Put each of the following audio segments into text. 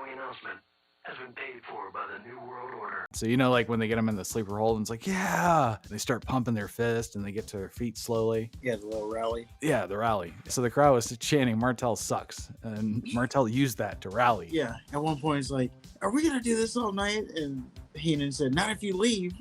following announcement has been paid for by the New World Order. So, you know, like when they get them in the sleeper hold and it's like, yeah, they start pumping their fist and they get to their feet slowly. Yeah, the little rally. Yeah, the rally. So the crowd was chanting, Martel sucks. And Martel used that to rally. Yeah, at one point it's like, are we going to do this all night? And Heenan said, not if you leave.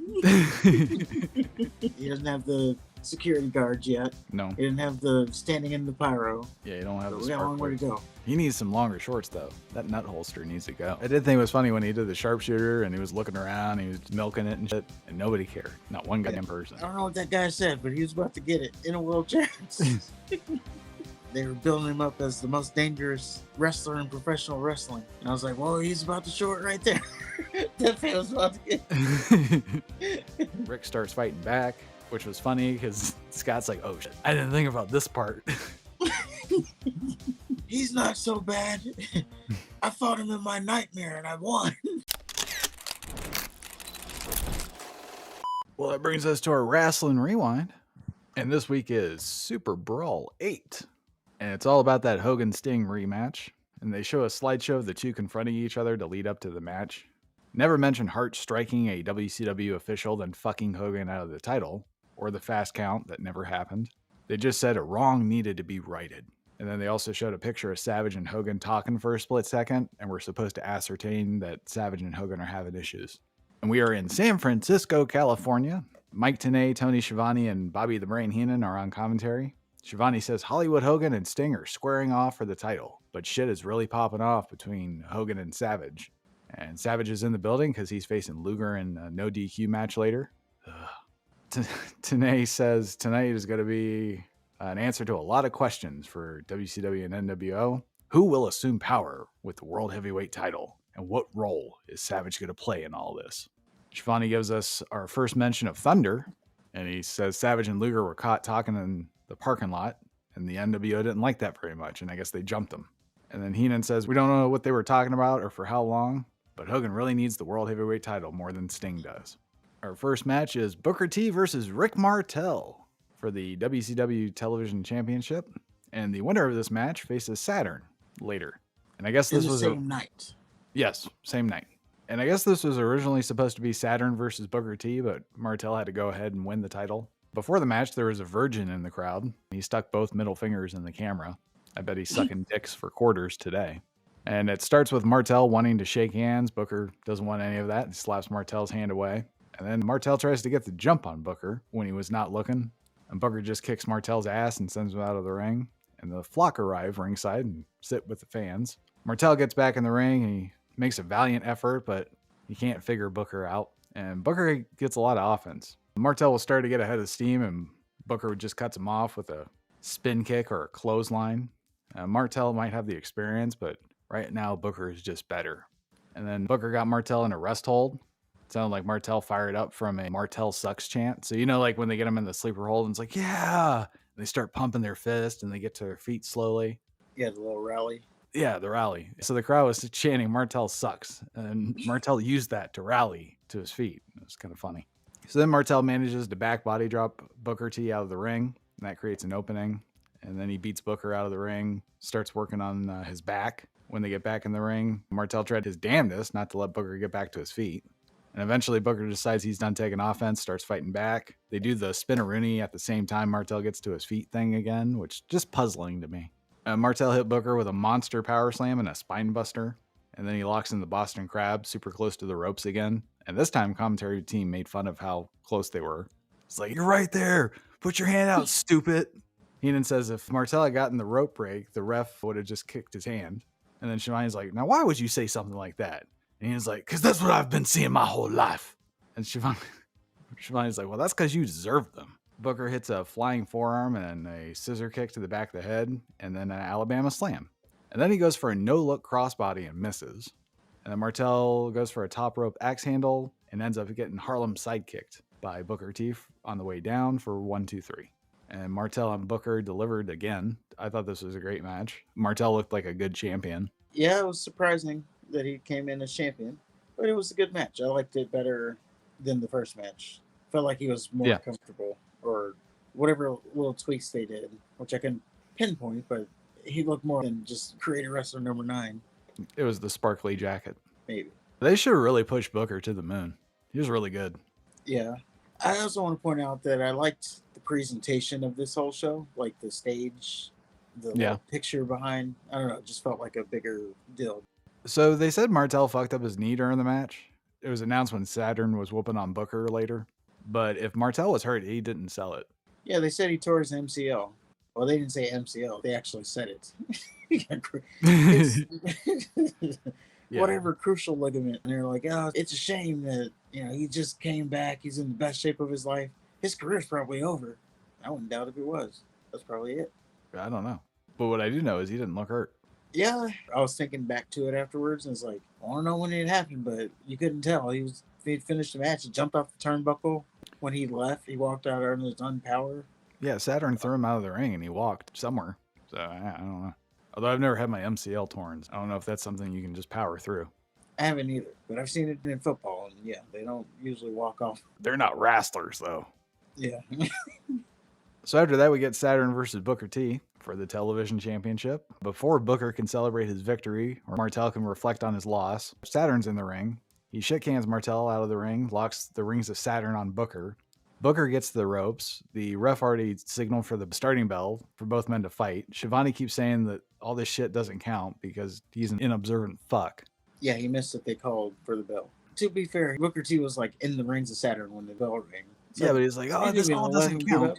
He doesn't have the security guards yet. No. He didn't have the standing in the pyro. Yeah, you don't have So the we got a long way to spark. go. He needs some longer shorts, though. That nut holster needs to go. I did think it was funny when he did the sharpshooter and he was looking around, he was milking it and shit, and nobody cared. Not one goddamn person. I don't know what that guy said, but he was about to get it in a wheelchair. They were building him up as the most dangerous wrestler in professional wrestling. And I was like, well, he's about to show it right there. That fan was about to get Rick starts fighting back, which was funny because Scott's like, oh shit, I didn't think about this part. He's not so bad. I fought him in my nightmare and I won. Well, that brings us to our Wrestling Rewind. And this week is Superbrawl 8. And it's all about that Hogan Sting rematch. And they show a slideshow of the two confronting each other to lead up to the match. Never mention Hart striking a WCW official, then fucking Hogan out of the title, or the fast count that never happened. They just said a wrong needed to be righted. And then they also showed a picture of Savage and Hogan talking for a split second, and we're supposed to ascertain that Savage and Hogan are having issues. And we are in San Francisco, California. Mike Tenay, Tony Schiavone, and Bobby the Brain Heenan are on commentary. Schiavone says Hollywood Hogan and Sting are squaring off for the title, but shit is really popping off between Hogan and Savage. And Savage is in the building because he's facing Luger in a no DQ match later. Tenay says tonight is going to be an answer to a lot of questions for WCW and NWO. Who will assume power with the World Heavyweight title? And what role is Savage going to play in all this? Schiavone gives us our first mention of Thunder, and he says Savage and Luger were caught talking in the parking lot, and the NWO didn't like that very much, and I guess they jumped them. And then Heenan says, we don't know what they were talking about or for how long, but Hogan really needs the World Heavyweight title more than Sting does. Our first match is Booker T versus Rick Martel for the WCW Television Championship, and the winner of this match faces Saturn later. And I guess this was the same night. Yes, same night. And I guess this was originally supposed to be Saturn versus Booker T, but Martel had to go ahead and win the title. Before the match, there was a virgin in the crowd. He stuck both middle fingers in the camera. I bet he's sucking dicks for quarters today. And it starts with Martel wanting to shake hands. Booker doesn't want any of that. He slaps Martel's hand away. And then Martel tries to get the jump on Booker when he was not looking. And Booker just kicks Martel's ass and sends him out of the ring. And the flock arrive ringside and sit with the fans. Martel gets back in the ring and he makes a valiant effort, but he can't figure Booker out. And Booker gets a lot of offense. Martel will start to get ahead of steam, and Booker just cuts him off with a spin kick or a clothesline. Martel might have the experience, but right now Booker is just better. And then Booker got Martel in a rest hold. It sounded like Martel fired up from a Martel sucks chant. So, you know, like when they get him in the sleeper hold and it's like, yeah, they start pumping their fist and they get to their feet slowly. Yeah, the little rally. Yeah, the rally. So the crowd was chanting, Martel sucks. And Martel used that to rally to his feet. It was kind of funny. So then Martel manages to back body drop Booker T out of the ring. And that creates an opening. And then he beats Booker out of the ring, starts working on his back. When they get back in the ring, Martel tried his damnedest not to let Booker get back to his feet. And eventually Booker decides he's done taking offense, starts fighting back. They do the spin-a-rooney at the same time Martel gets to his feet thing again, which is just puzzling to me. Martel hit Booker with a monster power slam and a spine buster. And then he locks in the Boston Crab super close to the ropes again. And this time commentary team made fun of how close they were. It's like, you're right there. Put your hand out, stupid. Heenan says if Martel had gotten the rope break, the ref would have just kicked his hand. And then Schiavone's like, now why would you say something like that? And Heenan's like, because that's what I've been seeing my whole life. And Schiavone's like, well, that's because you deserved them. Booker hits a flying forearm and a scissor kick to the back of the head, and then an Alabama slam. And then he goes for a no-look crossbody and misses. And then Martel goes for a top rope axe handle and ends up getting Harlem sidekicked by Booker T on the way down for 1, 2, 3. And Martel and Booker delivered again. I thought this was a great match. Martel looked like a good champion. Yeah, it was surprising that he came in as champion, but it was a good match. I liked it better than the first match. Felt like he was more comfortable, or whatever little tweaks they did, which I can pinpoint, but he looked more than just creative wrestler number 9. It was the sparkly jacket. Maybe. They should really push Booker to the moon. He was really good. Yeah. I also want to point out that I liked the presentation of this whole show, like the stage, the little picture behind. I don't know, it just felt like a bigger deal. So they said Martel fucked up his knee during the match. It was announced when Saturn was whooping on Booker later. But if Martel was hurt, he didn't sell it. Yeah, they said he tore his MCL. Well, they didn't say MCL. They actually said it. Whatever crucial ligament. And they're like, oh, it's a shame that, he just came back. He's in the best shape of his life. His career's probably over. I wouldn't doubt if it was. That's probably it. I don't know. But what I do know is he didn't look hurt. Yeah, I was thinking back to it afterwards, and it's like, I don't know when it happened, but you couldn't tell. He'd finished the match. He jumped off the turnbuckle. When he left, he walked out under his own power. Yeah, Saturn threw him out of the ring, and he walked somewhere. So, I don't know. Although I've never had my MCL torn. I don't know if that's something you can just power through. I haven't either, but I've seen it in football, and yeah, they don't usually walk off. They're not wrestlers, though. Yeah. So after that, we get Saturn versus Booker T for the television championship. Before Booker can celebrate his victory, or Martel can reflect on his loss, Saturn's in the ring. He shit cans Martel out of the ring, locks the rings of Saturn on Booker. Booker gets to the ropes. The ref already signaled for the starting bell for both men to fight. Shivani keeps saying that all this shit doesn't count because he's an inobservant fuck. Yeah, he missed that they called for the bell. To be fair, Booker T was like in the rings of Saturn when the bell rang. So but he's like, oh, this all doesn't count.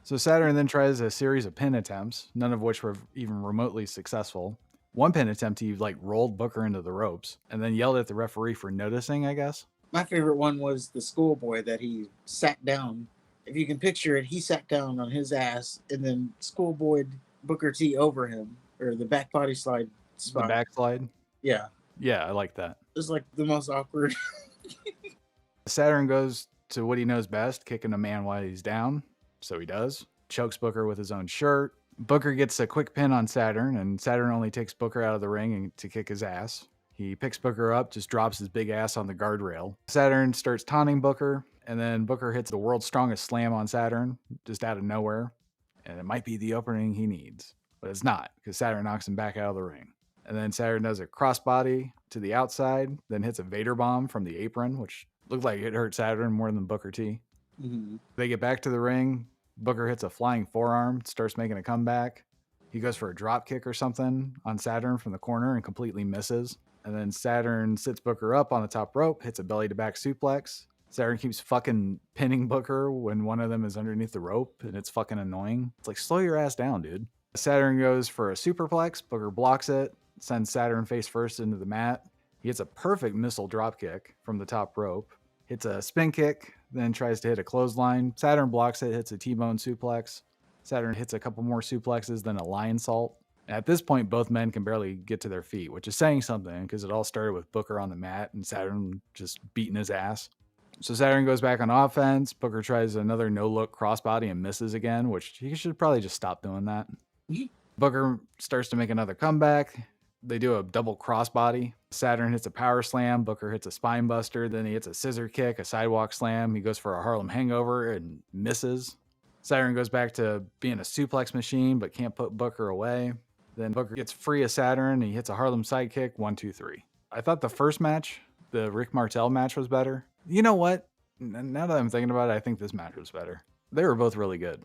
So Saturn then tries a series of pin attempts, none of which were even remotely successful. One pin attempt, he rolled Booker into the ropes and then yelled at the referee for noticing, I guess. My favorite one was the schoolboy that he sat down. If you can picture it, he sat down on his ass and then schoolboyed Booker T over him, or the back body slide spot. The backslide? Yeah. Yeah, I like that. It was like the most awkward. Saturn goes to what he knows best, kicking a man while he's down. So he does. Chokes Booker with his own shirt. Booker gets a quick pin on Saturn, and Saturn only takes Booker out of the ring to kick his ass. He picks Booker up, just drops his big ass on the guardrail. Saturn starts taunting Booker, and then Booker hits the world's strongest slam on Saturn, just out of nowhere. And it might be the opening he needs, but it's not, because Saturn knocks him back out of the ring. And then Saturn does a crossbody to the outside, then hits a Vader bomb from the apron, which looked like it hurt Saturn more than Booker T. Mm-hmm. They get back to the ring. Booker hits a flying forearm, starts making a comeback. He goes for a drop kick or something on Saturn from the corner and completely misses. And then Saturn sits Booker up on the top rope, hits a belly to back suplex. Saturn keeps fucking pinning Booker when one of them is underneath the rope, and it's fucking annoying. It's like, slow your ass down, dude. Saturn goes for a superplex. Booker blocks it, sends Saturn face first into the mat. He hits a perfect missile drop kick from the top rope, hits a spin kick, then tries to hit a clothesline. Saturn blocks it, hits a T-bone suplex. Saturn hits a couple more suplexes, then a lion salt. At this point, both men can barely get to their feet, which is saying something because it all started with Booker on the mat and Saturn just beating his ass. So Saturn goes back on offense. Booker tries another no-look crossbody and misses again, which he should probably just stop doing that. Booker starts to make another comeback. They do a double crossbody. Saturn hits a power slam. Booker hits a spine buster. Then he hits a scissor kick, a sidewalk slam. He goes for a Harlem hangover and misses. Saturn goes back to being a suplex machine, but can't put Booker away. Then Booker gets free of Saturn. He hits a Harlem sidekick, 1, 2, 3. I thought the first match, the Rick Martel match, was better. You know what? Now that I'm thinking about it, I think this match was better. They were both really good.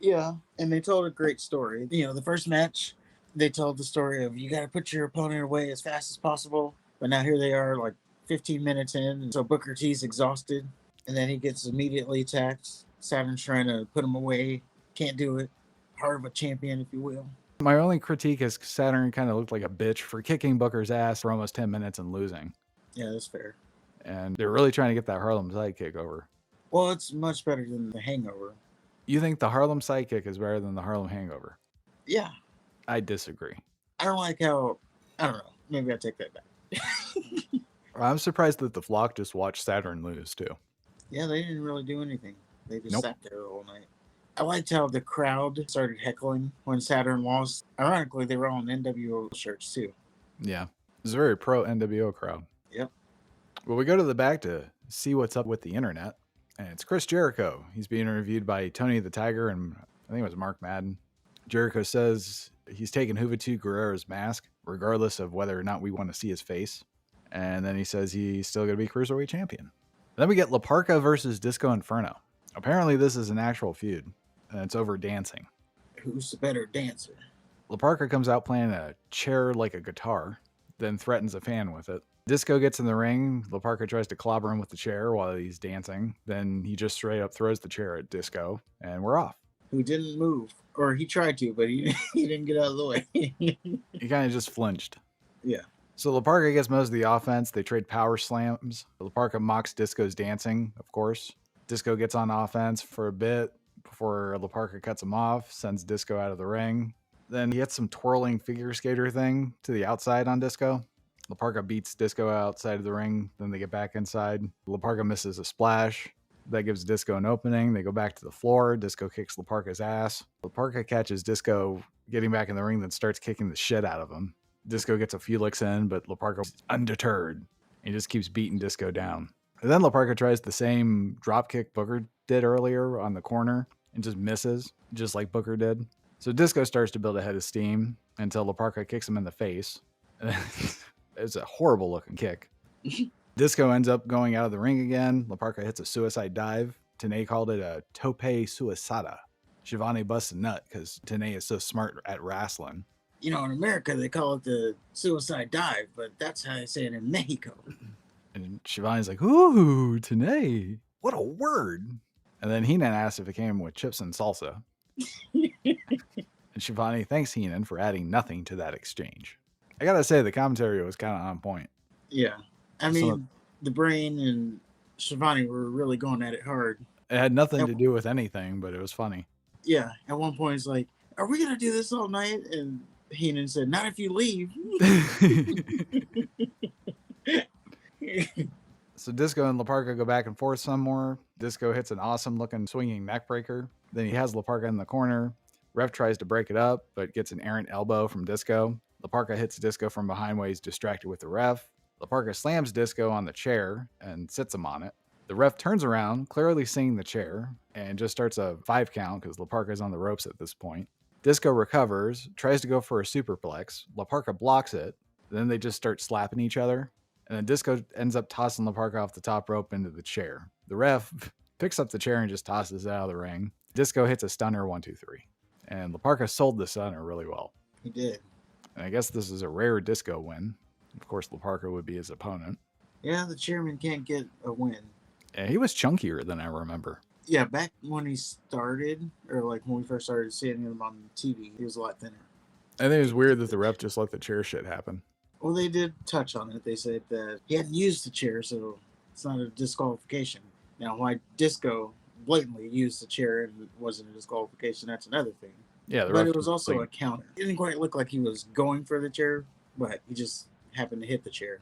Yeah, and they told a great story. The first match, they told the story of you got to put your opponent away as fast as possible. But now here they are, like 15 minutes in, and so Booker T's exhausted, and then he gets immediately attacked. Saturn's trying to put him away. Can't do it. Heart of a champion, if you will. My only critique is Saturn kind of looked like a bitch for kicking Booker's ass for almost 10 minutes and losing. Yeah, that's fair. And they're really trying to get that Harlem sidekick over. Well, it's much better than the hangover. You think the Harlem sidekick is better than the Harlem hangover? Yeah. I disagree. I don't like how, I don't know. Maybe I take that back. I'm surprised that the flock just watched Saturn lose, too. Yeah, they didn't really do anything. They just sat there all night. I liked how the crowd started heckling when Saturn lost. Ironically, they were all in NWO shirts, too. Yeah. It was a very pro-NWO crowd. Yep. Well, we go to the back to see what's up with the internet. And it's Chris Jericho. He's being interviewed by Tony the Tiger and I think it was Mark Madden. Jericho says he's taking Juventud Guerrero's mask, regardless of whether or not we want to see his face. And then he says he's still going to be Cruiserweight champion. Then we get La Parka versus Disco Inferno. Apparently this is an actual feud, and it's over dancing. Who's the better dancer? La Parka comes out playing a chair like a guitar, then threatens a fan with it. Disco gets in the ring. La Parka tries to clobber him with the chair while he's dancing. Then he just straight up throws the chair at Disco, and we're off. Who didn't move. Or he tried to, but he didn't get out of the way. He kind of just flinched. Yeah. So La Parka gets most of the offense. They trade power slams. La Parka mocks Disco's dancing, of course. Disco gets on offense for a bit before La Parka cuts him off, sends Disco out of the ring. Then he hits some twirling figure skater thing to the outside on Disco. La Parka beats Disco outside of the ring. Then they get back inside. La Parka misses a splash. That gives Disco an opening. They go back to the floor. Disco kicks La Parka's ass. La Parka catches Disco getting back in the ring, then starts kicking the shit out of him. Disco gets a few licks in, but La Parka's undeterred. He just keeps beating Disco down. And then La Parka tries the same dropkick Booker did earlier on the corner and just misses, just like Booker did. So Disco starts to build a head of steam until La Parka kicks him in the face. It's a horrible looking kick. Disco ends up going out of the ring again. La Parka hits a suicide dive. Tenay called it a tope suicida. Shivani busts a nut because Tenay is so smart at wrestling. You know, in America, they call it the suicide dive, but that's how they say it in Mexico. And Shivani's like, ooh, Tenay, what a word. And then Heenan asks if it came with chips and salsa. And Shivani thanks Heenan for adding nothing to that exchange. I gotta say, the commentary was kind of on point. Yeah. I mean, the Brain and Shivani were really going at it hard. It had nothing to do with anything, but it was funny. Yeah. At one point, it's like, are we going to do this all night? And Heenan said, not if you leave. So Disco and La Parka go back and forth some more. Disco hits an awesome looking swinging neck breaker. Then he has La Parka in the corner. Ref tries to break it up, but gets an errant elbow from Disco. La Parka hits Disco from behind while he's distracted with the ref. La Parka slams Disco on the chair and sits him on it. The ref turns around, clearly seeing the chair, and just starts a 5 count because La Parka's on the ropes at this point. Disco recovers, tries to go for a superplex. La Parka blocks it. Then they just start slapping each other. And then Disco ends up tossing La Parka off the top rope into the chair. The ref picks up the chair and just tosses it out of the ring. Disco hits a stunner 1, 2, 3. And La Parka sold the stunner really well. He did. And I guess this is a rare Disco win. Of course, La Parka would be his opponent. Yeah, the chairman can't get a win. And he was chunkier than I remember. Yeah, back when he started, or like when we first started seeing him on TV, he was a lot thinner. I think it was weird that the ref just let the chair shit happen. Well, they did touch on it. They said that he hadn't used the chair, so it's not a disqualification. Now, why Disco blatantly used the chair and it wasn't a disqualification, that's another thing. Yeah, but it was also a counter. It didn't quite look like he was going for the chair, but he just happened to hit the chair.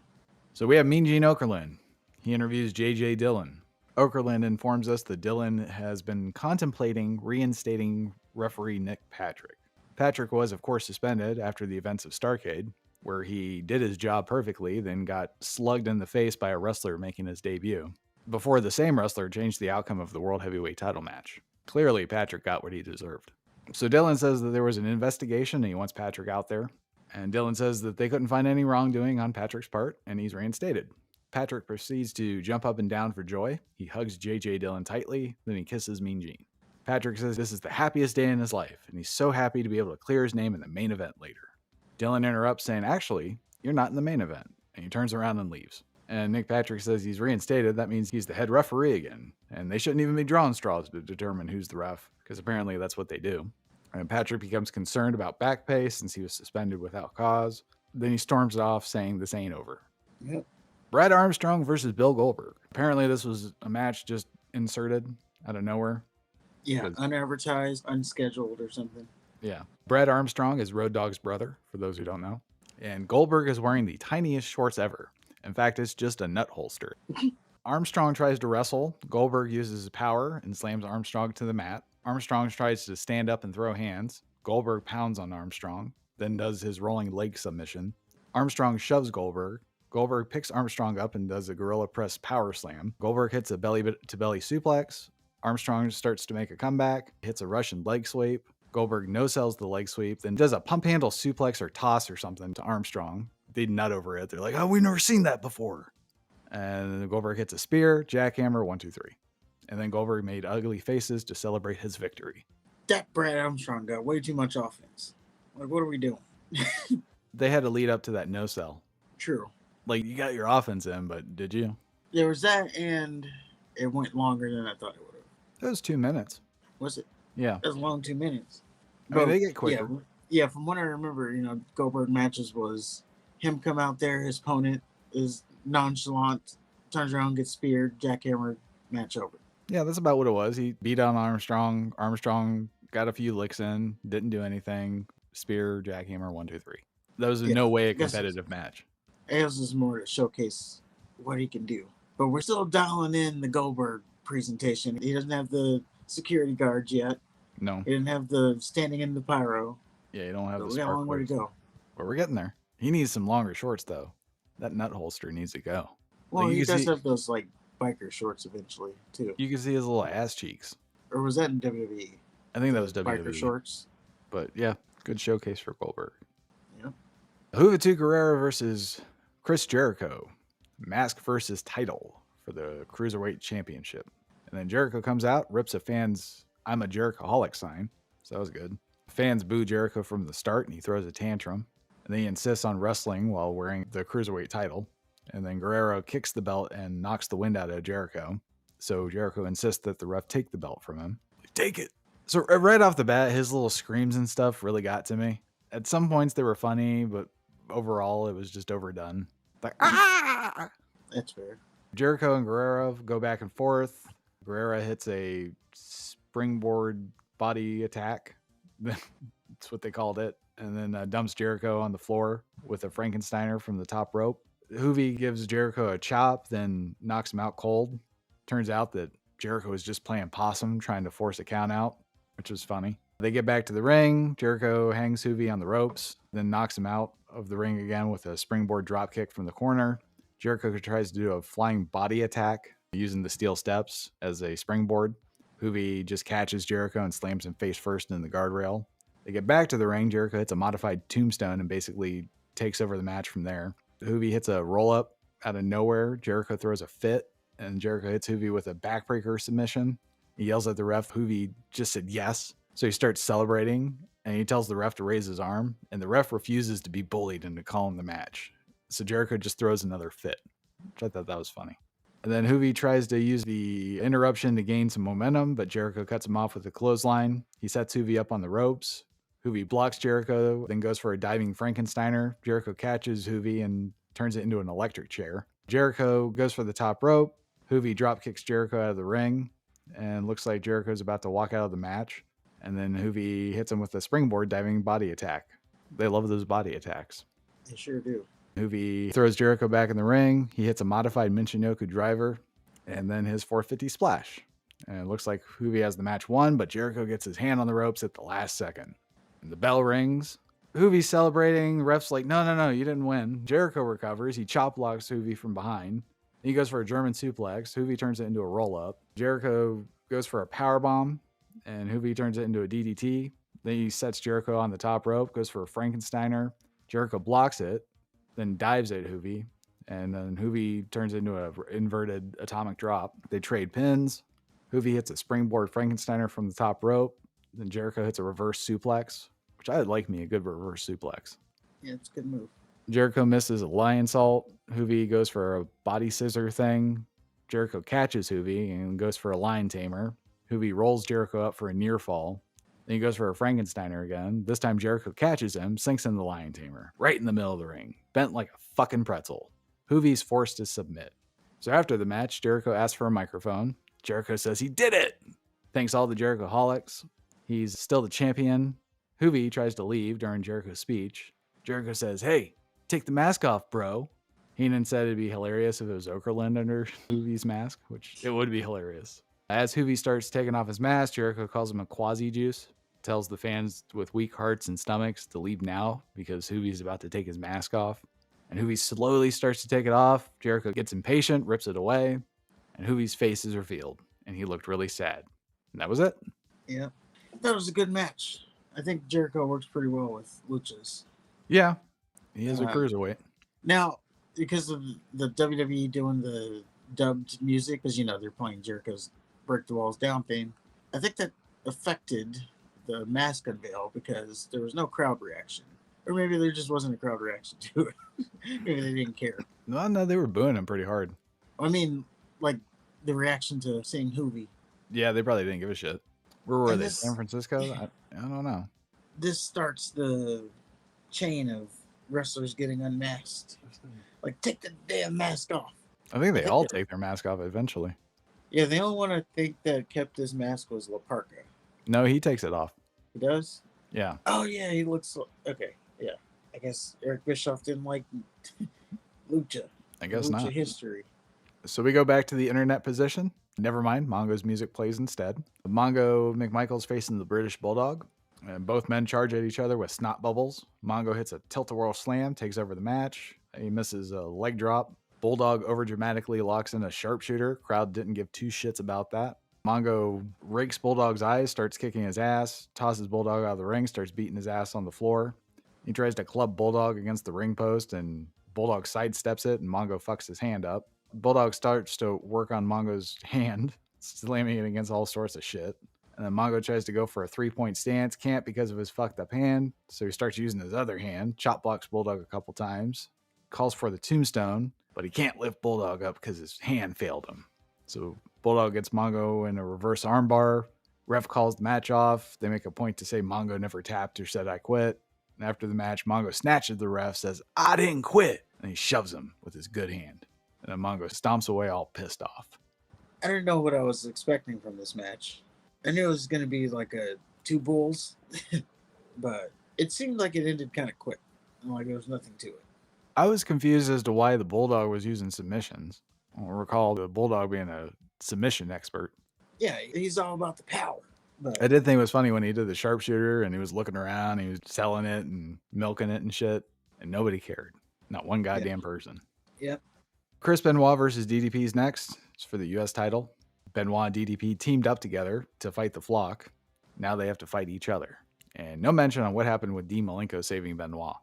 So we have Mean Gene Okerlund. He interviews J.J. Dillon. Okerlund informs us that Dillon has been contemplating reinstating referee Nick Patrick. Patrick was, of course, suspended after the events of Starrcade, where he did his job perfectly, then got slugged in the face by a wrestler making his debut, before the same wrestler changed the outcome of the World Heavyweight title match. Clearly, Patrick got what he deserved. So Dillon says that there was an investigation and he wants Patrick out there. And Dillon says that they couldn't find any wrongdoing on Patrick's part, and he's reinstated. Patrick proceeds to jump up and down for joy. He hugs J.J. Dillon tightly, then he kisses Mean Gene. Patrick says this is the happiest day in his life, and he's so happy to be able to clear his name in the main event later. Dillon interrupts saying, actually, you're not in the main event, and he turns around and leaves. And Nick Patrick says he's reinstated. That means he's the head referee again, and they shouldn't even be drawing straws to determine who's the ref, because apparently that's what they do. And Patrick becomes concerned about back pay since he was suspended without cause. Then he storms off saying this ain't over. Yep. Brad Armstrong versus Bill Goldberg. Apparently this was a match just inserted out of nowhere. Yeah, unadvertised, unscheduled or something. Yeah. Brad Armstrong is Road Dogg's brother, for those who don't know. And Goldberg is wearing the tiniest shorts ever. In fact, it's just a nut holster. Armstrong tries to wrestle. Goldberg uses his power and slams Armstrong to the mat. Armstrong tries to stand up and throw hands. Goldberg pounds on Armstrong, then does his rolling leg submission. Armstrong shoves Goldberg. Goldberg picks Armstrong up and does a gorilla press power slam. Goldberg hits a belly-to-belly suplex. Armstrong starts to make a comeback, hits a Russian leg sweep. Goldberg no-sells the leg sweep, then does a pump handle suplex or toss or something to Armstrong. They nut over it. They're like, oh, we've never seen that before. And Goldberg hits a spear, jackhammer, 1, 2, 3. And then Goldberg made ugly faces to celebrate his victory. That Brad Armstrong got way too much offense. Like, what are we doing? They had to lead up to that no-sell. True. Like, you got your offense in, but did you? There was that, and it went longer than I thought it would have. It was 2 minutes. Was it? Yeah. It was a long 2 minutes. I mean, they get quicker. Yeah, from what I remember, Goldberg matches was him come out there, his opponent is nonchalant, turns around, gets speared, jackhammer, match over. Yeah, that's about what it was. He beat on Armstrong. Armstrong got a few licks in, didn't do anything. Spear, jackhammer, 1, 2, 3. That was in no way a competitive match. It was just more to showcase what he can do. But we're still dialing in the Goldberg presentation. He doesn't have the security guards yet. No. He didn't have the standing in the pyro. Yeah, you don't have the we got a long way to go. But we're getting there. He needs some longer shorts, though. That nut holster needs to go. Well, he does have those, like, biker shorts eventually, too. You can see his little ass cheeks. Or was that in WWE? I think that was WWE. Biker shorts. But, yeah, good showcase for Goldberg. Yeah. Juventud Guerrero versus Chris Jericho. Mask versus title for the Cruiserweight Championship. And then Jericho comes out, rips a fan's I'm a Jerichoholic sign. So that was good. Fans boo Jericho from the start, and he throws a tantrum. And then he insists on wrestling while wearing the Cruiserweight title. And then Guerrero kicks the belt and knocks the wind out of Jericho. So Jericho insists that the ref take the belt from him. Take it. So right off the bat, his little screams and stuff really got to me. At some points they were funny, but overall it was just overdone. Like, ah! That's fair. Jericho and Guerrero go back and forth. Guerrero hits a springboard body attack. That's what they called it. And then dumps Jericho on the floor with a Frankensteiner from the top rope. Hoovy gives Jericho a chop, then knocks him out cold. Turns out that Jericho was just playing possum, trying to force a count out, which was funny. They get back to the ring. Jericho hangs Hoovy on the ropes, then knocks him out of the ring again with a springboard drop kick from the corner. Jericho tries to do a flying body attack using the steel steps as a springboard. Hoovy just catches Jericho and slams him face first in the guardrail. They get back to the ring. Jericho hits a modified tombstone and basically takes over the match from there. Hoovy hits a roll-up out of nowhere. Jericho throws a fit, and Jericho hits Hoovy with a backbreaker submission. He yells at the ref. Hoovy just said yes. So he starts celebrating, and he tells the ref to raise his arm, and the ref refuses to be bullied into calling the match. So Jericho just throws another fit, which I thought that was funny. And then Hoovy tries to use the interruption to gain some momentum, but Jericho cuts him off with a clothesline. He sets Hoovy up on the ropes. Hoovy blocks Jericho, then goes for a diving Frankensteiner. Jericho catches Hoovy and turns it into an electric chair. Jericho goes for the top rope. Hoovy drop kicks Jericho out of the ring, and looks like Jericho's about to walk out of the match. And then Hoovy hits him with a springboard diving body attack. They love those body attacks. They sure do. Hoovy throws Jericho back in the ring. He hits a modified Michinoku driver, and then his 450 splash. And it looks like Hoovy has the match won, but Jericho gets his hand on the ropes at the last second. And the bell rings. Hoovy's celebrating. The ref's like, no, you didn't win. Jericho recovers. He chop blocks Hoovy from behind. He goes for a German suplex. Hoovy turns it into a roll-up. Jericho goes for a powerbomb, and Hoovy turns it into a DDT. Then he sets Jericho on the top rope, goes for a Frankensteiner. Jericho blocks it, then dives at Hoovy, and then Hoovy turns it into an inverted atomic drop. They trade pins. Hoovy hits a springboard Frankensteiner from the top rope. Then Jericho hits a reverse suplex, which I would like me a good reverse suplex. Yeah, it's a good move. Jericho misses a lion salt. Hoovy goes for a body scissor thing. Jericho catches Hoovy and goes for a lion tamer. Hoovy rolls Jericho up for a near fall. Then he goes for a Frankensteiner again. This time Jericho catches him, sinks in the lion tamer, right in the middle of the ring, bent like a fucking pretzel. Hoovy's forced to submit. So after the match, Jericho asks for a microphone. Jericho says he did it. Thanks all the Jerichoholics. He's still the champion. Hoovy tries to leave during Jericho's speech. Jericho says, hey, take the mask off, bro. Heenan said it'd be hilarious if it was Okerlund under Hoovy's mask, which it would be hilarious. As Hoovy starts taking off his mask, Jericho calls him a quasi-juice, tells the fans with weak hearts and stomachs to leave now because Hoovy's about to take his mask off. And Hoovy slowly starts to take it off. Jericho gets impatient, rips it away, and Hoovy's face is revealed, and he looked really sad. And that was it. Yeah. That was a good match. I think Jericho works pretty well with luchas. Yeah, he is a Uh, cruiserweight. Now, because of the WWE doing the dubbed music, because they're playing Jericho's "Break the Walls Down" theme, I think that affected the mask unveil because there was no crowd reaction, or maybe there just wasn't a crowd reaction to it. Maybe they didn't care. No, they were booing him pretty hard. I mean, like the reaction to seeing Hoovy. Yeah, they probably didn't give a shit. Where were And they? San Francisco? I don't know. This starts the chain of wrestlers getting unmasked. Like, take the damn mask off. I think they all take their mask off eventually. Yeah, the only one I think that kept his mask was La Parca. No, he takes it off. He does? Yeah. Oh, yeah, he looks... Okay, yeah. I guess Eric Bischoff didn't like Lucha. I guess Lucha not. history. So we go back to the internet position. Never mind, Mongo's music plays instead. Mongo McMichael's facing the British Bulldog. And both men charge at each other with snot bubbles. Mongo hits a tilt-a-whirl slam, takes over the match. He misses a leg drop. Bulldog overdramatically locks in a sharpshooter. Crowd didn't give two shits about that. Mongo rakes Bulldog's eyes, starts kicking his ass, tosses Bulldog out of the ring, starts beating his ass on the floor. He tries to club Bulldog against the ring post, and Bulldog sidesteps it, and Mongo fucks his hand up. Bulldog starts to work on Mongo's hand, slamming it against all sorts of shit. And then Mongo tries to go for a 3-point stance, can't because of his fucked up hand, so he starts using his other hand, chop blocks Bulldog a couple times, calls for the tombstone, but he can't lift Bulldog up because his hand failed him. So Bulldog gets Mongo in a reverse armbar. Ref calls the match off. They make a point to say Mongo never tapped or said I quit. And after the match, Mongo snatches the ref, says, I didn't quit. And he shoves him with his good hand. And then Mongo stomps away all pissed off. I didn't know what I was expecting from this match. I knew it was going to be like a two bulls, but it seemed like it ended kind of quick. Like there was nothing to it. I was confused as to why the Bulldog was using submissions. I don't recall the Bulldog being a submission expert. Yeah, he's all about the power. But I did think it was funny when he did the sharpshooter and he was looking around, he was selling it and milking it and shit, and nobody cared. Not one goddamn person. Yep. Chris Benoit versus DDP's next. It's for the U.S. title. Benoit and DDP teamed up together to fight the Flock. Now they have to fight each other. And no mention on what happened with Dean Malenko saving Benoit.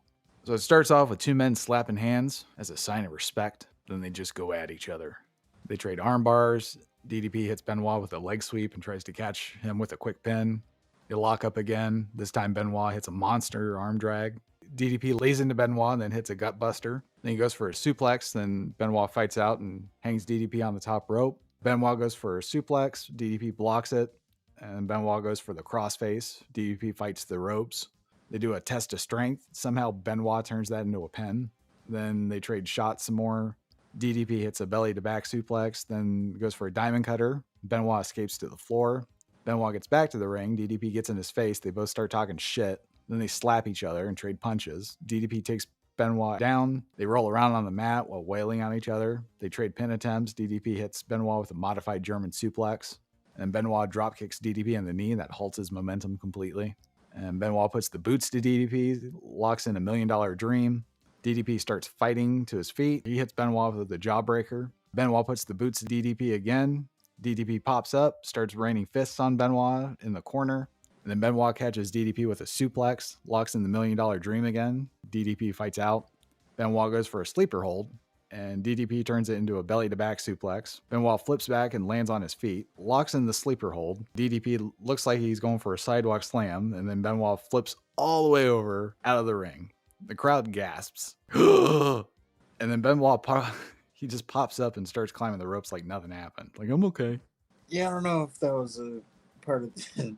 So it starts off with two men slapping hands as a sign of respect. Then they just go at each other. They trade arm bars. DDP hits Benoit with a leg sweep and tries to catch him with a quick pin. They lock up again. This time Benoit hits a monster arm drag. DDP lays into Benoit and then hits a gut buster. Then he goes for a suplex. Then Benoit fights out and hangs DDP on the top rope. Benoit goes for a suplex. DDP blocks it. And Benoit goes for the crossface. DDP fights the ropes. They do a test of strength. Somehow Benoit turns that into a pin. Then they trade shots some more. DDP hits a belly to back suplex, then goes for a diamond cutter. Benoit escapes to the floor. Benoit gets back to the ring. DDP gets in his face. They both start talking shit. Then they slap each other and trade punches. DDP takes Benoit down. They roll around on the mat while wailing on each other. They trade pin attempts. DDP hits Benoit with a modified German suplex. And Benoit drop kicks DDP in the knee. That halts his momentum completely. And Benoit puts the boots to DDP, locks in $1 million dream. DDP starts fighting to his feet. He hits Benoit with the jawbreaker. Benoit puts the boots to DDP again. DDP pops up, starts raining fists on Benoit in the corner. And then Benoit catches DDP with a suplex, locks in the $1 million dream again. DDP fights out. Benoit goes for a sleeper hold, and DDP turns it into a belly to back suplex. Benoit flips back and lands on his feet, locks in the sleeper hold. DDP looks like he's going for a sidewalk slam, and then Benoit flips all the way over out of the ring. The crowd gasps. And then Benoit, he just pops up and starts climbing the ropes like nothing happened. Like, I'm okay. Yeah, I don't know if that was a part of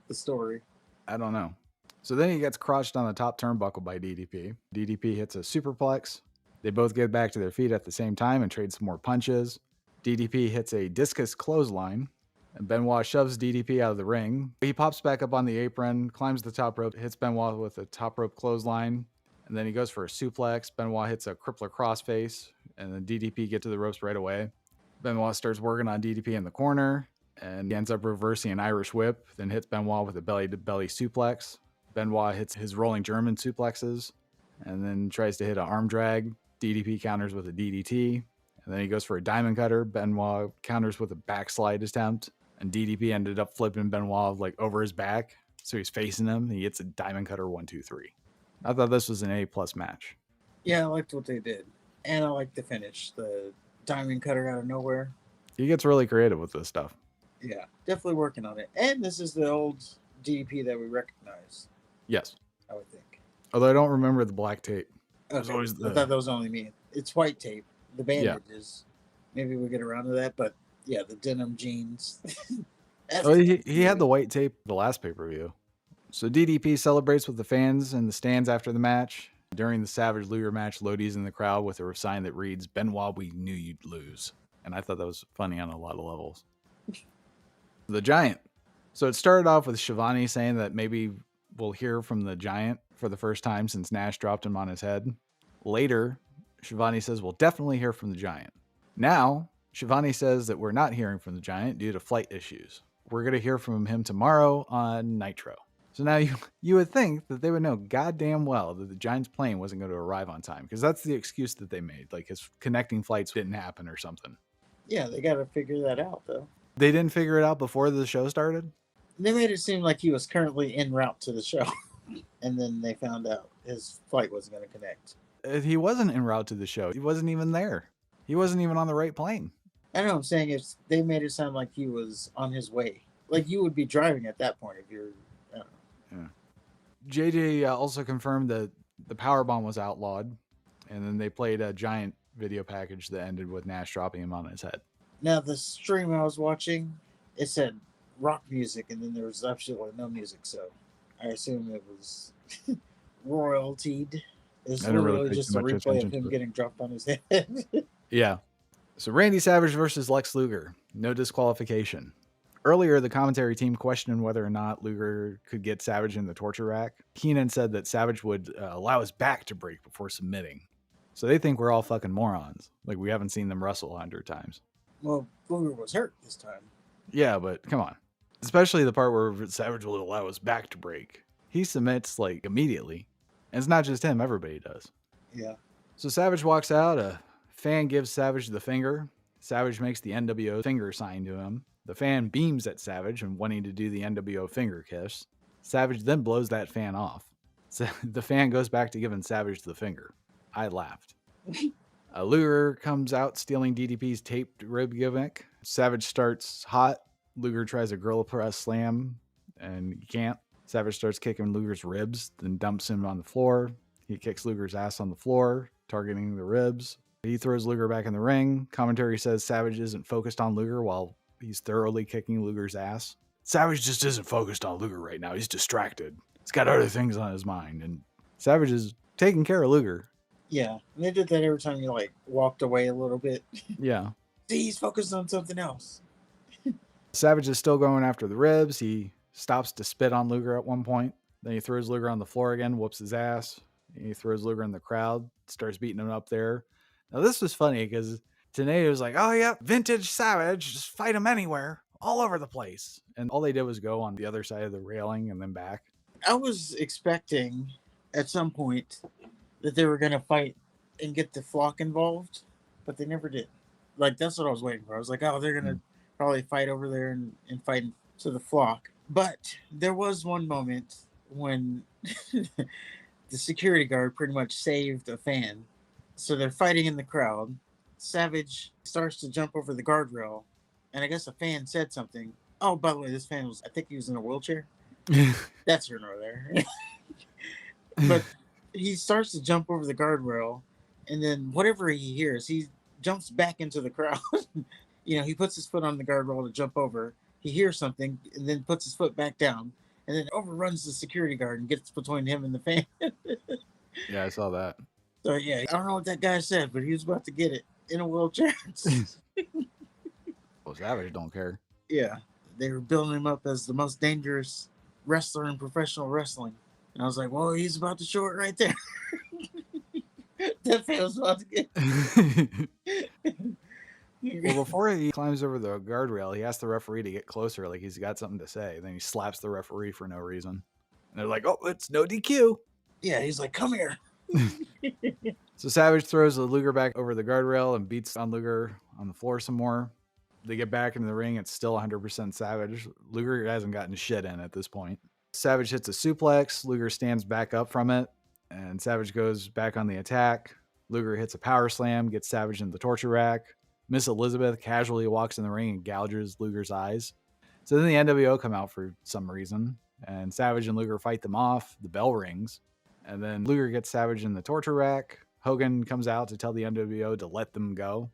the story. I don't know. So then he gets crotched on the top turnbuckle by DDP. DDP hits a superplex. They both get back to their feet at the same time and trade some more punches. DDP hits a discus clothesline. And Benoit shoves DDP out of the ring. He pops back up on the apron, climbs the top rope, hits Benoit with a top rope clothesline. And then he goes for a suplex. Benoit hits a crippler crossface. And then DDP get to the ropes right away. Benoit starts working on DDP in the corner. And he ends up reversing an Irish whip. Then hits Benoit with a belly-to-belly suplex. Benoit hits his rolling German suplexes. And then tries to hit an arm drag. DDP counters with a DDT. And then he goes for a diamond cutter. Benoit counters with a backslide attempt. And DDP ended up flipping Benoit like over his back. So he's facing him. He gets a diamond cutter 1, 2, 3. I thought this was an A+ match. Yeah, I liked what they did. And I liked the finish. The diamond cutter out of nowhere. He gets really creative with this stuff. Yeah, definitely working on it. And this is the old DDP that we recognize. Yes. I would think. Although I don't remember the black tape. Okay. Always I thought that was only me. It's white tape. The bandages. Maybe we'll get around to that. But yeah, the denim jeans. He had the white tape the last pay-per-view. So DDP celebrates with the fans in the stands after the match. During the Savage Luger match, Lodi's in the crowd with a sign that reads, "Benoit, we knew you'd lose." And I thought that was funny on a lot of levels. The Giant. So it started off with Shivani saying that maybe we'll hear from the Giant for the first time since Nash dropped him on his head. Later, Shivani says we'll definitely hear from the Giant. Now, Shivani says that we're not hearing from the Giant due to flight issues. We're going to hear from him tomorrow on Nitro. So now you would think that they would know goddamn well that the Giant's plane wasn't going to arrive on time, because that's the excuse that they made. Like his connecting flights didn't happen or something. Yeah, they got to figure that out, though. They didn't figure it out before the show started? They made it seem like he was currently en route to the show. And then they found out his flight wasn't going to connect. He wasn't en route to the show. He wasn't even there. He wasn't even on the right plane. I know what I'm saying. Is they made it sound like he was on his way. Like you would be driving at that point if you're... I don't know. Yeah. JJ also confirmed that the powerbomb was outlawed, and then they played a Giant video package that ended with Nash dropping him on his head. Now, the stream I was watching, it said rock music, and then there was absolutely no music, so I assume it was royaltied. It's literally just a replay of him getting dropped on his head. Yeah. So Randy Savage versus Lex Luger. No disqualification. Earlier, the commentary team questioned whether or not Luger could get Savage in the torture rack. Keenan said that Savage would allow his back to break before submitting. So they think we're all fucking morons. Like we haven't seen them wrestle 100 times. Well, Luger was hurt this time. Yeah, but come on. Especially the part where Savage will allow his back to break. He submits like immediately. And it's not just him, everybody does. Yeah. So Savage walks out. A fan gives Savage the finger. Savage makes the NWO finger sign to him. The fan beams at Savage and wanting to do the NWO finger kiss. Savage then blows that fan off. So the fan goes back to giving Savage the finger. I laughed. Luger comes out stealing DDP's taped rib gimmick. Savage starts hot. Luger tries a gorilla press slam and he can't. Savage starts kicking Luger's ribs, then dumps him on the floor. He kicks Luger's ass on the floor, targeting the ribs. He throws Luger back in the ring. Commentary says Savage isn't focused on Luger while he's thoroughly kicking Luger's ass. Savage just isn't focused on Luger right now. He's distracted. He's got other things on his mind. And Savage is taking care of Luger. Yeah. And they did that every time he like walked away a little bit. Yeah. See, he's focused on something else. Savage is still going after the ribs. He stops to spit on Luger at one point. Then he throws Luger on the floor again, whoops his ass. He throws Luger in the crowd, starts beating him up there. Now, this was funny because Tenay was like, oh, yeah, vintage Savage, just fight him anywhere, all over the place. And all they did was go on the other side of the railing and then back. I was expecting at some point that they were going to fight and get the flock involved, but they never did. Like, that's what I was waiting for. I was like, oh, they're going to probably fight over there and fight to the flock. But there was one moment when the security guard pretty much saved a fan. So they're fighting in the crowd. Savage starts to jump over the guardrail, and I guess a fan said something. Oh, by the way, this fan I think he was in a wheelchair. That's here nor there. But he starts to jump over the guardrail, and then whatever he hears, he jumps back into the crowd. He puts his foot on the guardrail to jump over. He hears something, and then puts his foot back down, and then overruns the security guard and gets between him and the fan. Yeah, I saw that. So, yeah, I don't know what that guy said, but he was about to get it in a wheelchair. Well, Savage don't care. Yeah, they were building him up as the most dangerous wrestler in professional wrestling. And I was like, well, he's about to show it right there. That fan was about to get Well, before he climbs over the guardrail, he asks the referee to get closer, like he's got something to say. Then he slaps the referee for no reason. And they're like, oh, it's no DQ. Yeah, he's like, come here. So Savage throws the Luger back over the guardrail and beats on Luger on the floor some more. They get back into the ring. It's still 100% Savage. Luger hasn't gotten shit in at this point. Savage hits a suplex. Luger stands back up from it, and Savage goes back on the attack. Luger hits a power slam, gets Savage in the torture rack. Miss Elizabeth casually walks in the ring and gouges Luger's eyes. So then the NWO come out for some reason, and Savage and Luger fight them off. The bell rings, and then Luger gets Savage in the torture rack. Hogan comes out to tell the NWO to let them go.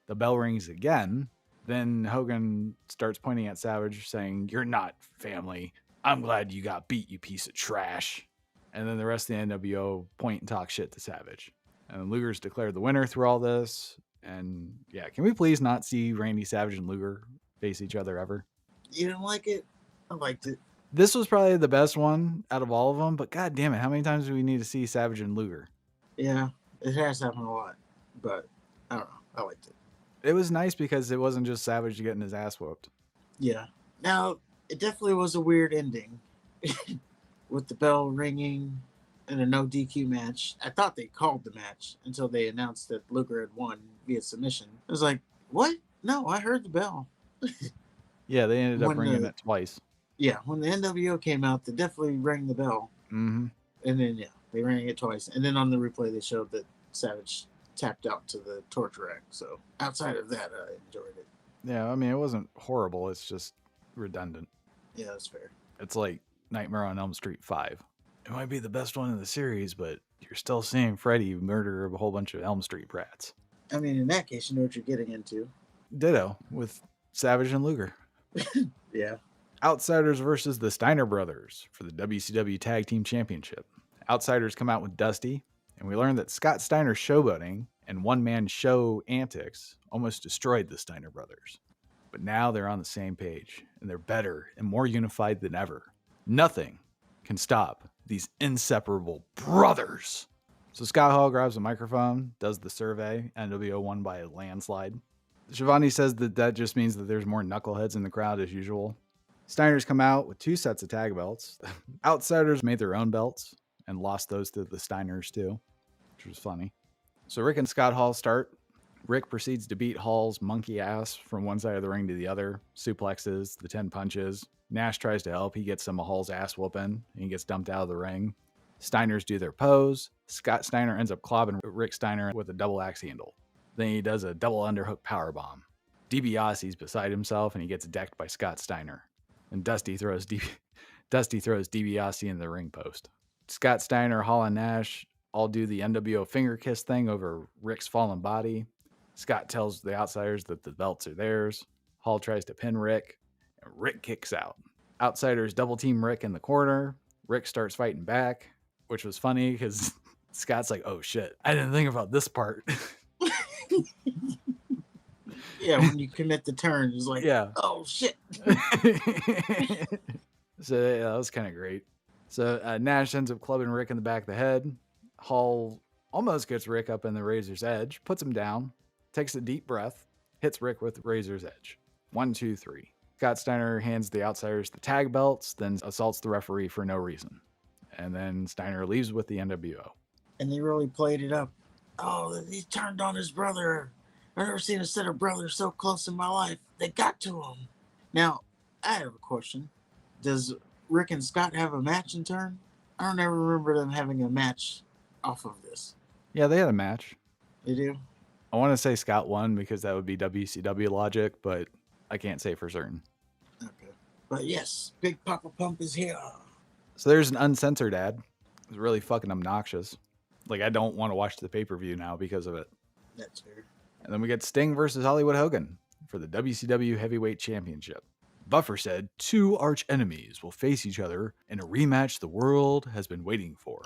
The bell rings again. Then Hogan starts pointing at Savage, saying, "You're not family. I'm glad you got beat, you piece of trash." And then the rest of the NWO point and talk shit to Savage. And Luger's declared the winner through all this. And yeah, can we please not see Randy Savage and Luger face each other ever? You didn't like it? I liked it. This was probably the best one out of all of them, but god damn it, how many times do we need to see Savage and Luger? Yeah, it has happened a lot, but I don't know. I liked it. It was nice because it wasn't just Savage getting his ass whooped. Yeah. Now, it definitely was a weird ending with the bell ringing and a no DQ match. I thought they called the match until they announced that Luger had won via submission. I was like, what? No, I heard the bell. Yeah, they ended up When ringing the- it twice. Yeah, when the NWO came out, they definitely rang the bell. Mm-hmm. And then, yeah, they rang it twice. And then on the replay, they showed that Savage tapped out to the torture rack. So outside of that, I enjoyed it. Yeah, I mean, it wasn't horrible. It's just redundant. Yeah, that's fair. It's like Nightmare on Elm Street 5. It might be the best one in the series, but you're still seeing Freddy murder a whole bunch of Elm Street brats. I mean, in that case, you know what you're getting into. Ditto with Savage and Luger. Yeah. Outsiders versus the Steiner Brothers for the WCW Tag Team Championship. Outsiders come out with Dusty, and we learn that Scott Steiner's showboating and one-man show antics almost destroyed the Steiner Brothers. But now they're on the same page, and they're better and more unified than ever. Nothing can stop these inseparable brothers. So Scott Hall grabs a microphone, does the survey, NWO won by a landslide. Shivani says that just means that there's more knuckleheads in the crowd as usual. Steiners come out with 2 sets of tag belts. Outsiders made their own belts and lost those to the Steiners too, which was funny. So Rick and Scott Hall start. Rick proceeds to beat Hall's monkey ass from one side of the ring to the other. Suplexes, the 10 punches. Nash tries to help. He gets some of Hall's ass whooping, and he gets dumped out of the ring. Steiners do their pose. Scott Steiner ends up clobbing Rick Steiner with a double axe handle. Then he does a double underhook powerbomb. DiBiase's beside himself, and he gets decked by Scott Steiner. And Dusty throws DiBiase in the ring post. Scott Steiner, Hall, and Nash all do the NWO finger kiss thing over Rick's fallen body. Scott tells the Outsiders that the belts are theirs. Hall tries to pin Rick, and Rick kicks out. Outsiders double team Rick in the corner. Rick starts fighting back, which was funny because Scott's like, "Oh shit, I didn't think about this part." Yeah, when you commit the turn, it's like, Yeah. oh shit. So yeah, that was kind of great. So Nash ends up clubbing Rick in the back of the head. Hall almost gets Rick up in the Razor's Edge, puts him down, takes a deep breath, hits Rick with Razor's Edge. 1, 2, 3. Scott Steiner hands the Outsiders the tag belts, then assaults the referee for no reason. And then Steiner leaves with the NWO. And they really played it up. Oh, he turned on his brother. I've never seen a set of brothers so close in my life. They got to him. Now, I have a question. Does Rick and Scott have a match in turn? I don't ever remember them having a match off of this. Yeah, they had a match. They do? I want to say Scott won because that would be WCW logic, but I can't say for certain. Okay. But yes, Big Papa Pump is here. So there's an uncensored ad. It's really fucking obnoxious. Like, I don't want to watch the pay-per-view now because of it. That's fair. And then we get Sting versus Hollywood Hogan for the WCW Heavyweight Championship. Buffer said 2 arch enemies will face each other in a rematch the world has been waiting for.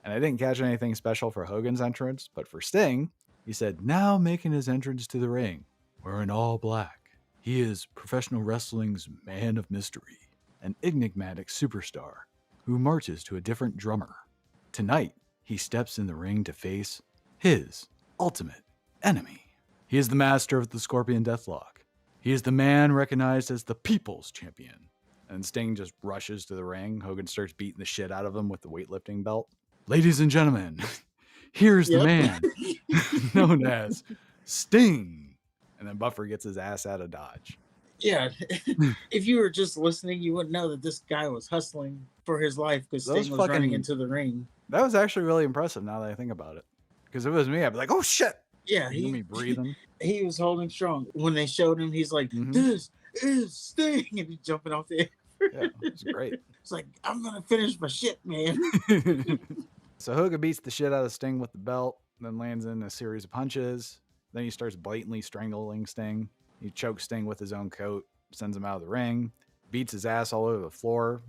And I didn't catch anything special for Hogan's entrance, but for Sting, he said, now making his entrance to the ring, wearing all black, he is professional wrestling's man of mystery, an enigmatic superstar who marches to a different drummer. Tonight, he steps in the ring to face his ultimate enemy. He is the master of the Scorpion Deathlock. He is the man recognized as the People's Champion. And Sting just rushes to the ring. Hogan starts beating the shit out of him with the weightlifting belt. Ladies and gentlemen, here's the man known as Sting. And then Buffer gets his ass out of Dodge. Yeah. If you were just listening, you wouldn't know that this guy was hustling for his life because Those Sting was running fucking- into the ring. That was actually really impressive now that I think about it. Because if it was me, I'd be like, oh shit. Yeah, You know me breathing. he was holding strong. When they showed him, he's like, Mhm. "This is Sting," and he's jumping off the air. Yeah, it's great. It's like, I'm gonna finish my shit, man. So Hogan beats the shit out of Sting with the belt, then lands in a series of punches. Then he starts blatantly strangling Sting. He chokes Sting with his own coat, sends him out of the ring, beats his ass all over the floor.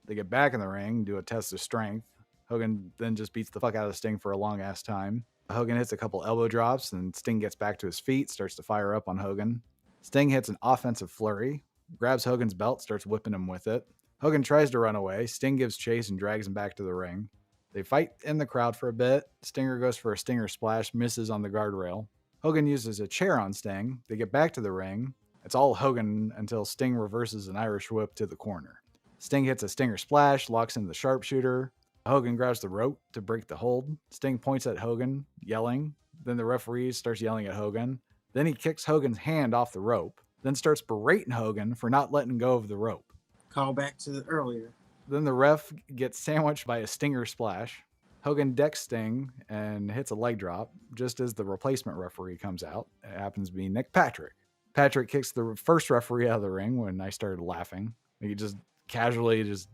They get back in the ring, do a test of strength. Hogan then just beats the fuck out of Sting for a long ass time. Hogan hits a couple elbow drops, and Sting gets back to his feet, starts to fire up on Hogan. Sting hits an offensive flurry, grabs Hogan's belt, starts whipping him with it. Hogan tries to run away. Sting gives chase and drags him back to the ring. They fight in the crowd for a bit. Stinger goes for a stinger splash, misses on the guardrail. Hogan uses a chair on Sting. They get back to the ring. It's all Hogan until Sting reverses an Irish whip to the corner. Sting hits a stinger splash, locks in the sharpshooter. Hogan grabs the rope to break the hold. Sting points at Hogan, yelling. Then the referee starts yelling at Hogan. Then he kicks Hogan's hand off the rope, then starts berating Hogan for not letting go of the rope. Call back to the earlier. Then the ref gets sandwiched by a stinger splash. Hogan decks Sting and hits a leg drop just as the replacement referee comes out. It happens to be Nick Patrick. Patrick kicks the first referee out of the ring when I started laughing. He just casually just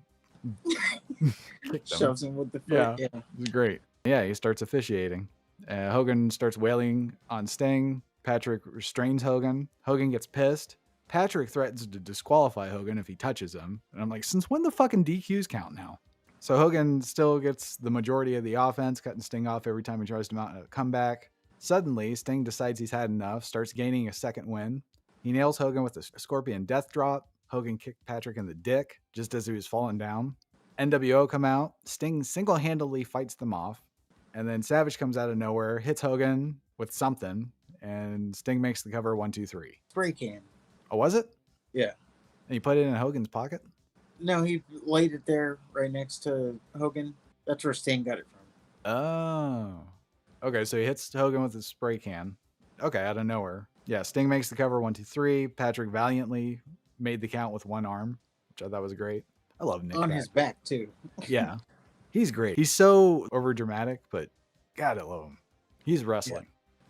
Shoves him with the foot. Yeah. Yeah. It was great. Yeah, he starts officiating. Hogan starts wailing on Sting. Patrick restrains Hogan. Hogan gets pissed. Patrick threatens to disqualify Hogan if he touches him. And I'm like, since when the fucking DQs count now? So Hogan still gets the majority of the offense, cutting Sting off every time he tries to mount a comeback. Suddenly, Sting decides he's had enough, starts gaining a second win. He nails Hogan with a scorpion death drop. Hogan kicked Patrick in the dick just as he was falling down. NWO come out. Sting single-handedly fights them off. And then Savage comes out of nowhere, hits Hogan with something, and Sting makes the cover 1, 2, 3. Spray can. Oh, was it? Yeah. And he put it in Hogan's pocket? No, he laid it there right next to Hogan. That's where Sting got it from. Oh. Okay, so he hits Hogan with his spray can. Okay, out of nowhere. Yeah, Sting makes the cover 1, 2, 3. Patrick valiantly made the count with one arm, which I thought was great. I love Nick. On his back, too. Yeah. He's great. He's so over dramatic, but God, I love him. He's wrestling.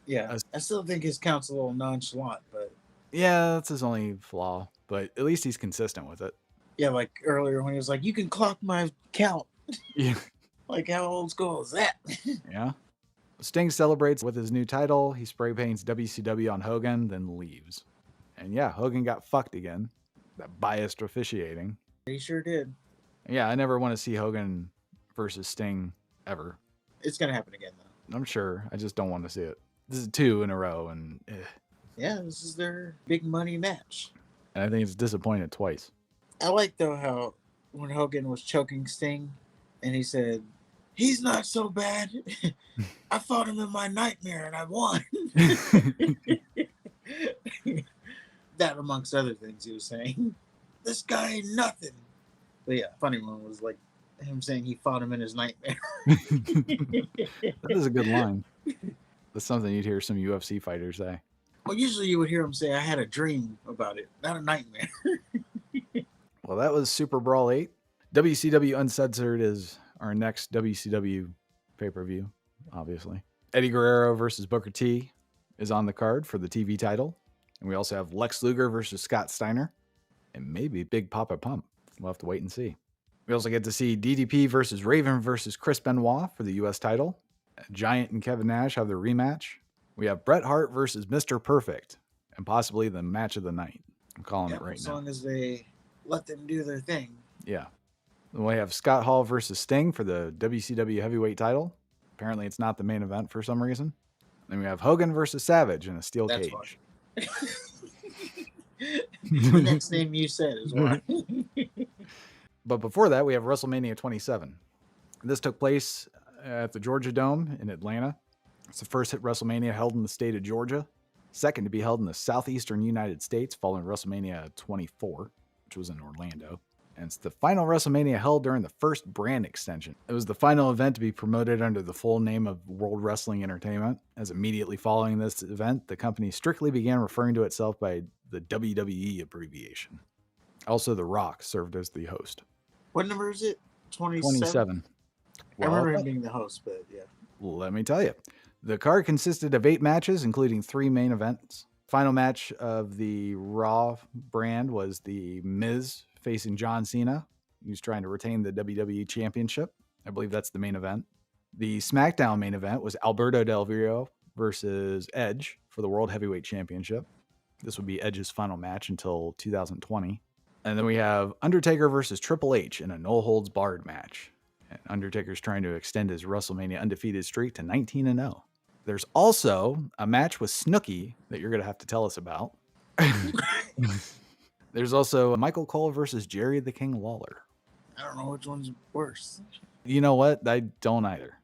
Yeah. I still think his count's a little nonchalant, but Yeah, that's his only flaw, but at least he's consistent with it. yeah, like earlier when he was like, "You can clock my count." Yeah. Like, how old school is that? Yeah. Sting celebrates with his new title. He spray paints WCW on Hogan, then leaves. And yeah, Hogan got fucked again. That biased officiating. He sure did. Yeah, I never want to see Hogan versus Sting ever. It's gonna happen again, though. I'm sure. I just don't want to see it. This is 2 in a row, and Yeah, this is their big money match. and I think it's disappointed twice. I like though how when Hogan was choking Sting, and he said, "He's not so bad. I fought him in my nightmare and I won." That amongst other things he was saying. This guy ain't nothing. But yeah, funny one was like him saying he fought him in his nightmare. That is a good line. That's something you'd hear some UFC fighters say. Well, usually you would hear him say, "I had a dream about it, not a nightmare." Well, that was Superbrawl 8. WCW Uncensored is our next WCW pay-per-view, obviously. Eddie Guerrero versus Booker T is on the card for the TV title. And we also have Lex Luger versus Scott Steiner. And maybe Big Papa Pump. We'll have to wait and see. We also get to see DDP versus Raven versus Chris Benoit for the US title. Giant and Kevin Nash have their rematch. We have Bret Hart versus Mr. Perfect. And possibly the match of the night. I'm calling it right as now. long as they let them do their thing. Yeah. Then we have Scott Hall versus Sting for the WCW heavyweight title. Apparently it's not the main event for some reason. Then we have Hogan versus Savage in a steel That's cage. The next name you said is why. But before that, we have WrestleMania 27. This took place at the Georgia Dome in Atlanta. It's the first WrestleMania held in the state of Georgia. Second to be held in the southeastern United States following WrestleMania 24, which was in Orlando. And it's the final WrestleMania held during the first brand extension. It was the final event to be promoted under the full name of World Wrestling Entertainment. As immediately following this event, the company strictly began referring to itself by the WWE abbreviation. Also, The Rock served as the host. What number is it? 27? 27. I remember him being the host, but yeah. Let me tell you. The card consisted of 8 matches, including 3 main events. Final match of the Raw brand was the Miz facing John Cena. He was trying to retain the WWE Championship. I believe that's the main event. The SmackDown main event was Alberto Del Rio versus Edge for the World Heavyweight Championship. This would be Edge's final match until 2020. And then we have Undertaker versus Triple H in a no-holds-barred match. And Undertaker's trying to extend his WrestleMania undefeated streak to 19-0. There's also a match with Snooki that you're going to have to tell us about. There's also Michael Cole versus Jerry the King Lawler. I don't know which one's worse. You know what? I don't either.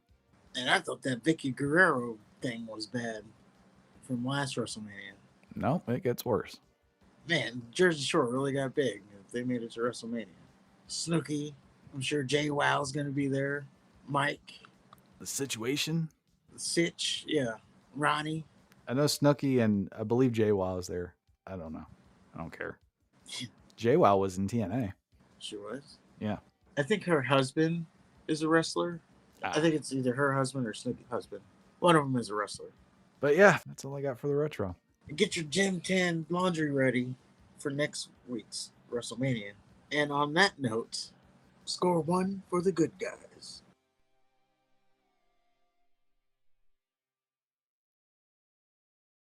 And I thought that Vicky Guerrero thing was bad from last WrestleMania. No, it gets worse. Man, Jersey Shore really got big if they made it to WrestleMania. Snooki, I'm sure Jay Wow's going to be there. Mike. The Situation. Sitch, yeah. Ronnie. I know Snooki and I believe JWoww was there. I don't know. I don't care. JWoww was in TNA. She was? Yeah. I think her husband is a wrestler. I think it's either her husband or Snooki's husband. One of them is a wrestler. But yeah, that's all I got for the retro. Get your Gym 10 laundry ready for next week's WrestleMania. And on that note, score 1 for the good guys.